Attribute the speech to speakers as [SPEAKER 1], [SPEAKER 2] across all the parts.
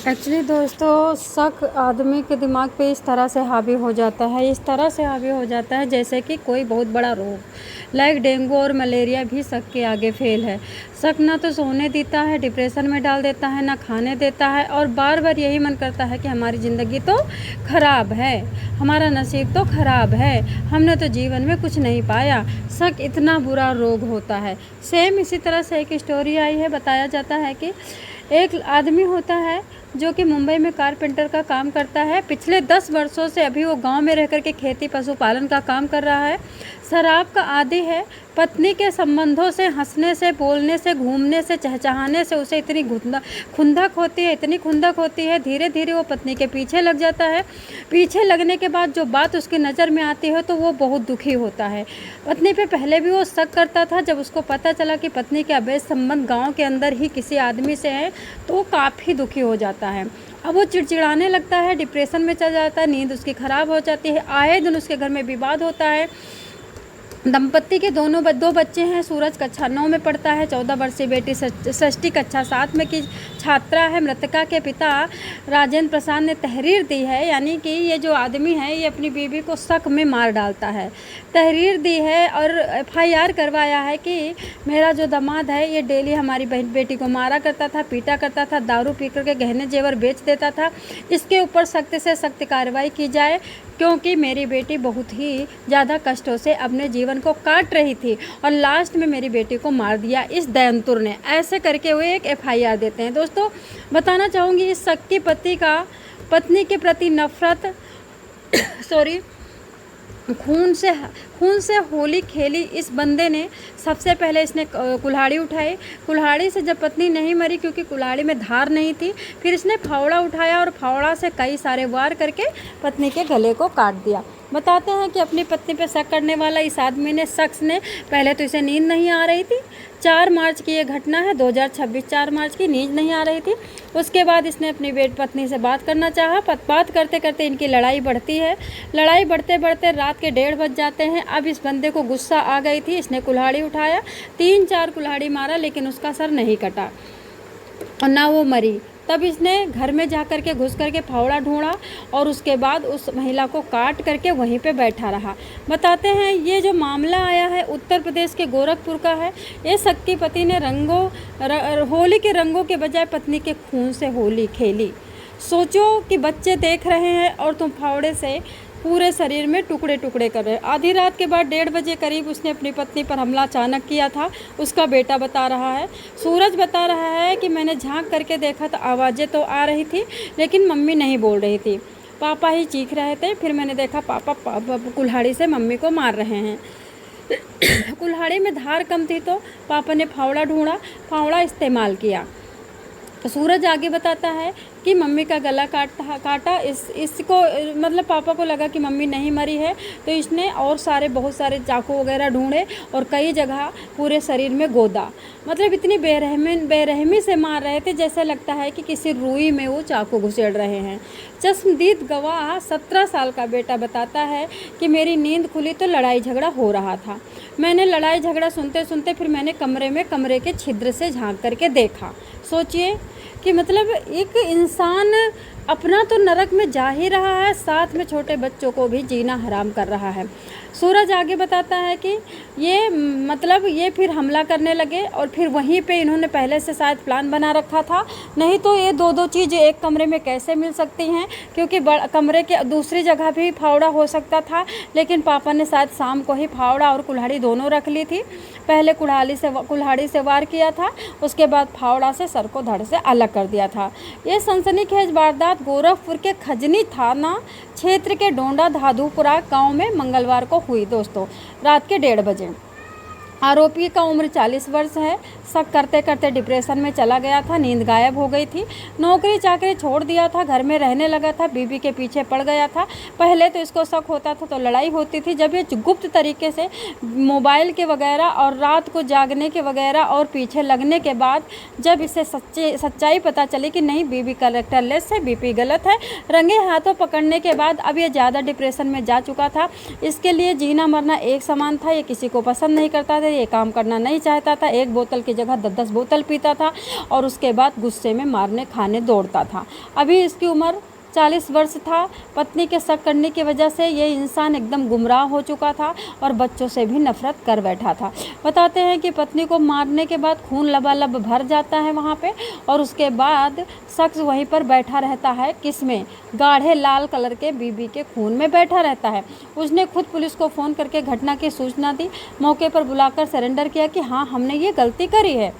[SPEAKER 1] Actually दोस्तों शक आदमी के दिमाग पे इस तरह से हावी हो जाता है, इस तरह से हावी हो जाता है जैसे कि कोई बहुत बड़ा रोग लाइक डेंगू और मलेरिया भी शक के आगे फेल है। शक ना तो सोने देता है, डिप्रेशन में डाल देता है, ना खाने देता है और बार बार यही मन करता है कि हमारी ज़िंदगी तो ख़राब है, हमारा नसीब तो ख़राब है, हमने तो जीवन में कुछ नहीं पाया। शक इतना बुरा रोग होता है। सेम इसी तरह से एक स्टोरी आई है। बताया जाता है कि एक आदमी होता है जो कि मुंबई में कारपेंटर का काम करता है। पिछले 10 वर्षों से अभी वो गांव में रह कर के खेती पशुपालन का काम कर रहा है। शराब का आदी है। पत्नी के संबंधों से, हंसने से, बोलने से, घूमने से, चहचहाने से उसे इतनी खुंदक होती है, इतनी खुंदक होती है। धीरे धीरे वो पत्नी के पीछे लग जाता है। पीछे लगने के बाद जो बात उसकी नज़र में आती है तो वो बहुत दुखी होता है। पत्नी पे पहले भी वो शक करता था। जब उसको पता चला कि पत्नी के अवैध संबंध गाँव के अंदर ही किसी आदमी से है तो वो काफ़ी दुखी हो जाता है। अब वो चिड़चिड़ाने लगता है, डिप्रेशन में चल जाता है, नींद उसकी ख़राब हो जाती है। आए दिन उसके घर में विवाद होता है। दंपत्ति के दो बच्चे हैं। सूरज कक्षा 9 में पढ़ता है। 14 वर्षीय बेटी षष्ठी कक्षा 7 में की छात्रा है। मृतका के पिता राजेंद्र प्रसाद ने तहरीर दी है, यानी कि ये जो आदमी है ये अपनी बीवी को शक में मार डालता है। तहरीर दी है और FIR करवाया है कि मेरा जो दामाद है ये डेली हमारी बहन बेटी को मारा करता था, पीटा करता था, दारू पी करके गहने जेवर बेच देता था। इसके ऊपर सख्त से सख्त कार्रवाई की जाए क्योंकि मेरी बेटी बहुत ही ज़्यादा कष्टों से अपने जीवन को काट रही थी और लास्ट में मेरी बेटी को मार दिया इस दयंतुर ने। ऐसे करके वो एक FIR देते हैं। दोस्तों बताना चाहूँगी इस शक्की पति का पत्नी के प्रति नफरत सॉरी खून से होली खेली इस बंदे ने। सबसे पहले इसने कुल्हाड़ी उठाई। कुल्हाड़ी से जब पत्नी नहीं मरी क्योंकि कुल्हाड़ी में धार नहीं थी, फिर इसने फावड़ा उठाया और फावड़ा से कई सारे वार करके पत्नी के गले को काट दिया। बताते हैं कि अपनी पत्नी पर शक करने वाला इस आदमी ने शख्स ने पहले तो इसे नींद नहीं आ रही थी। 4 मार्च की ये घटना है, 2026 4 मार्च की। नींद नहीं आ रही थी। उसके बाद इसने अपनी पत्नी से बात करना चाहा। बात करते करते इनकी लड़ाई बढ़ती है। लड़ाई बढ़ते बढ़ते रात के 1:30 बज जाते हैं। अब इस बंदे को गुस्सा आ गई थी। इसने कुल्हाड़ी उठाया, 3-4 कुल्हाड़ी मारा लेकिन उसका सर नहीं कटा और ना वो मरी। तब इसने घर में जा कर के घुस करके फावड़ा ढूंढा और उसके बाद उस महिला को काट करके वहीं पे बैठा रहा। बताते हैं ये जो मामला आया है उत्तर प्रदेश के गोरखपुर का है। ये शक्की पति ने होली के रंगों के बजाय पत्नी के खून से होली खेली। सोचो कि बच्चे देख रहे हैं और तुम फावड़े से पूरे शरीर में टुकड़े टुकड़े कर रहे। आधी रात के बाद 1:30 बजे करीब उसने अपनी पत्नी पर हमला अचानक किया था। उसका बेटा बता रहा है, सूरज बता रहा है कि मैंने झांक करके देखा तो आवाज़ें तो आ रही थी लेकिन मम्मी नहीं बोल रही थी, पापा ही चीख रहे थे। फिर मैंने देखा पापा कुल्हाड़ी से मम्मी को मार रहे हैं। कुल्हाड़ी में धार कम थी तो पापा ने फावड़ा ढूंढा, फावड़ा इस्तेमाल किया। सूरज आगे बताता है कि मम्मी का गला काटा। इसको मतलब पापा को लगा कि मम्मी नहीं मरी है तो इसने और बहुत सारे चाकू वगैरह ढूंढे और कई जगह पूरे शरीर में गोदा। मतलब इतनी बेरहमी से मार रहे थे जैसे लगता है कि किसी रुई में वो चाकू घुसेड़ रहे हैं। चश्मदीद गवाह 17 साल का बेटा बताता है कि मेरी नींद खुली तो लड़ाई झगड़ा हो रहा था। मैंने लड़ाई झगड़ा सुनते सुनते फिर मैंने कमरे के छिद्र से झांक करके देखा। सोचिए कि मतलब एक इंसान अपना तो नरक में जा ही रहा है, साथ में छोटे बच्चों को भी जीना हराम कर रहा है। सूरज आगे बताता है कि ये फिर हमला करने लगे और फिर वहीं पे इन्होंने पहले से शायद प्लान बना रखा था, नहीं तो ये दो चीज़ें एक कमरे में कैसे मिल सकती हैं, क्योंकि कमरे के दूसरी जगह भी फावड़ा हो सकता था। लेकिन पापा ने शायद शाम को ही फावड़ा और कुल्हाड़ी दोनों रख ली थी। पहले कुल्हाड़ी से वार किया था, उसके बाद फावड़ा से सर को धड़ से अलग कर दिया था। ये सनसनीखेज वारदात गोरखपुर के खजनी थाना क्षेत्र के डोंडा धादुपुरा गांव में मंगलवार को हुई। दोस्तों रात के 1:30 बजे। आरोपी का उम्र 40 वर्ष है। शक करते करते डिप्रेशन में चला गया था, नींद गायब हो गई थी, नौकरी चाकरी छोड़ दिया था, घर में रहने लगा था, बीवी के पीछे पड़ गया था। पहले तो इसको शक होता था तो लड़ाई होती थी। जब ये गुप्त तरीके से मोबाइल के वगैरह और रात को जागने के वगैरह और पीछे लगने के बाद जब इसे सच्चाई पता चली कि नहीं बीवी कैरेक्टरलेस है, BP गलत है, रंगे हाथों पकड़ने के बाद अब ये ज़्यादा डिप्रेशन में जा चुका था। इसके लिए जीना मरना एक समान था। ये किसी को पसंद नहीं करता था, ये काम करना नहीं चाहता था। 1 बोतल की जगह 10-10 बोतल पीता था और उसके बाद गुस्से में मारने खाने दौड़ता था। अभी इसकी उम्र 40 वर्ष था। पत्नी के शक करने की वजह से ये इंसान एकदम गुमराह हो चुका था और बच्चों से भी नफरत कर बैठा था। बताते हैं कि पत्नी को मारने के बाद खून लबालब भर जाता है वहाँ पे और उसके बाद शख्स वहीं पर बैठा रहता है, किसमें, गाढ़े लाल कलर के बीबी के खून में बैठा रहता है। उसने खुद पुलिस को फ़ोन करके घटना की सूचना दी, मौके पर बुलाकर सरेंडर किया कि हाँ हमने ये गलती करी है।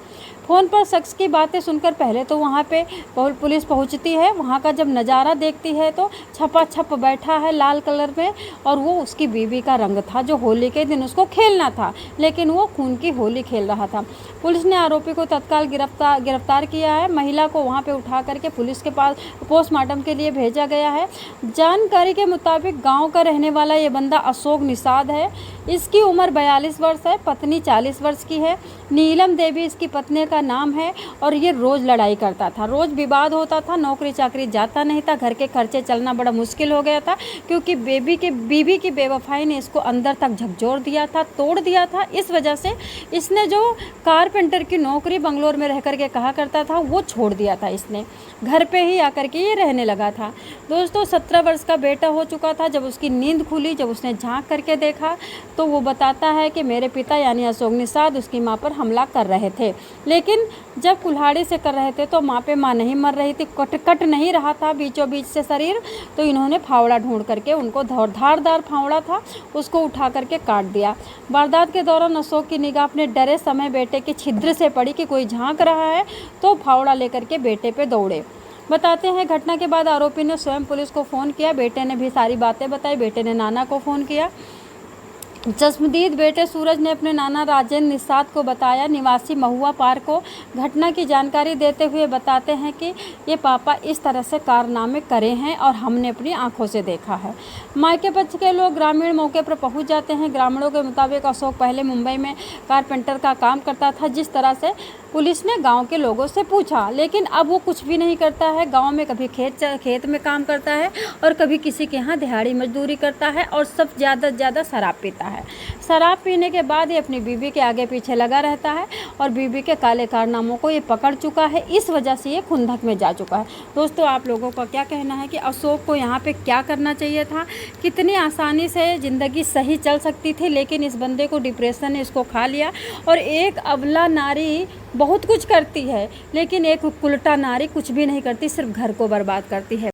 [SPEAKER 1] फ़ोन पर शख्स की बातें सुनकर पहले तो वहाँ पे पुलिस पहुँचती है। वहाँ का जब नज़ारा देखती है तो छपाछप बैठा है लाल कलर में और वो उसकी बीवी का रंग था जो होली के दिन उसको खेलना था, लेकिन वो खून की होली खेल रहा था। पुलिस ने आरोपी को तत्काल गिरफ्तार किया है। महिला को वहाँ पे उठा करके पुलिस के पास पोस्टमार्टम के लिए भेजा गया है। जानकारी के मुताबिक गाँव का रहने वाला ये बंदा अशोक निषाद है। इसकी उम्र 42 वर्ष है, पत्नी 40 वर्ष की है। नीलम देवी इसकी पत्नी का नाम है और ये रोज़ लड़ाई करता था, रोज़ विवाद होता था, नौकरी चाकरी जाता नहीं था, घर के खर्चे चलना बड़ा मुश्किल हो गया था क्योंकि बीवी की बेवफाई ने इसको अंदर तक झकझोर दिया था, तोड़ दिया था। इस वजह से इसने जो कारपेंटर की नौकरी बंगलोर में रह कर के कहा करता था वो छोड़ दिया था। इसने घर पे ही आकर के ये रहने लगा था। दोस्तों 17 वर्ष का बेटा हो चुका था। जब उसकी नींद खुली, जब उसने झांक करके देखा तो वो बताता है कि मेरे पिता यानी अशोक निषाद उसकी माँ पर हमला कर रहे थे, लेकिन जब कुल्हाड़ी से कर रहे थे तो माँ नहीं मर रही थी, कट नहीं रहा था बीचों बीच से शरीर, तो इन्होंने फावड़ा ढूंढ करके उनको धारदार फावड़ा था उसको उठा करके काट दिया। वारदात के दौरान अशोक की निगाह अपने डरे समय बेटे के छिद्र से पड़ी कि कोई झांक रहा है, तो फावड़ा लेकर के बेटे पे दौड़े। बताते हैं घटना के बाद आरोपी ने स्वयं पुलिस को फ़ोन किया, बेटे ने भी सारी बातें बताई। बेटे ने नाना को फ़ोन किया। चश्मदीद बेटे सूरज ने अपने नाना राजेंद्र निषाद को बताया, निवासी महुआ पार्क को। घटना की जानकारी देते हुए बताते हैं कि ये पापा इस तरह से कारनामे करे हैं और हमने अपनी आंखों से देखा है। मायके पक्ष के लोग ग्रामीण मौके पर पहुंच जाते हैं। ग्रामीणों के मुताबिक अशोक पहले मुंबई में कारपेंटर का काम करता था। जिस तरह से पुलिस ने गांव के लोगों से पूछा, लेकिन अब वो कुछ भी नहीं करता है। गांव में कभी खेत में काम करता है और कभी किसी के यहाँ दिहाड़ी मजदूरी करता है और सब ज़्यादा से ज़्यादा शराब पीता है। शराब पीने के बाद ये अपनी बीवी के आगे पीछे लगा रहता है और बीवी के काले कारनामों को ये पकड़ चुका है। इस वजह से ये खुंदक में जा चुका है। दोस्तों आप लोगों का क्या कहना है कि अशोक को यहाँ पे क्या करना चाहिए था? कितनी आसानी से ज़िंदगी सही चल सकती थी, लेकिन इस बंदे को डिप्रेशन ने इसको खा लिया। और एक अबला नारी बहुत कुछ करती है, लेकिन एक उल्टा नारी कुछ भी नहीं करती, सिर्फ घर को बर्बाद करती है।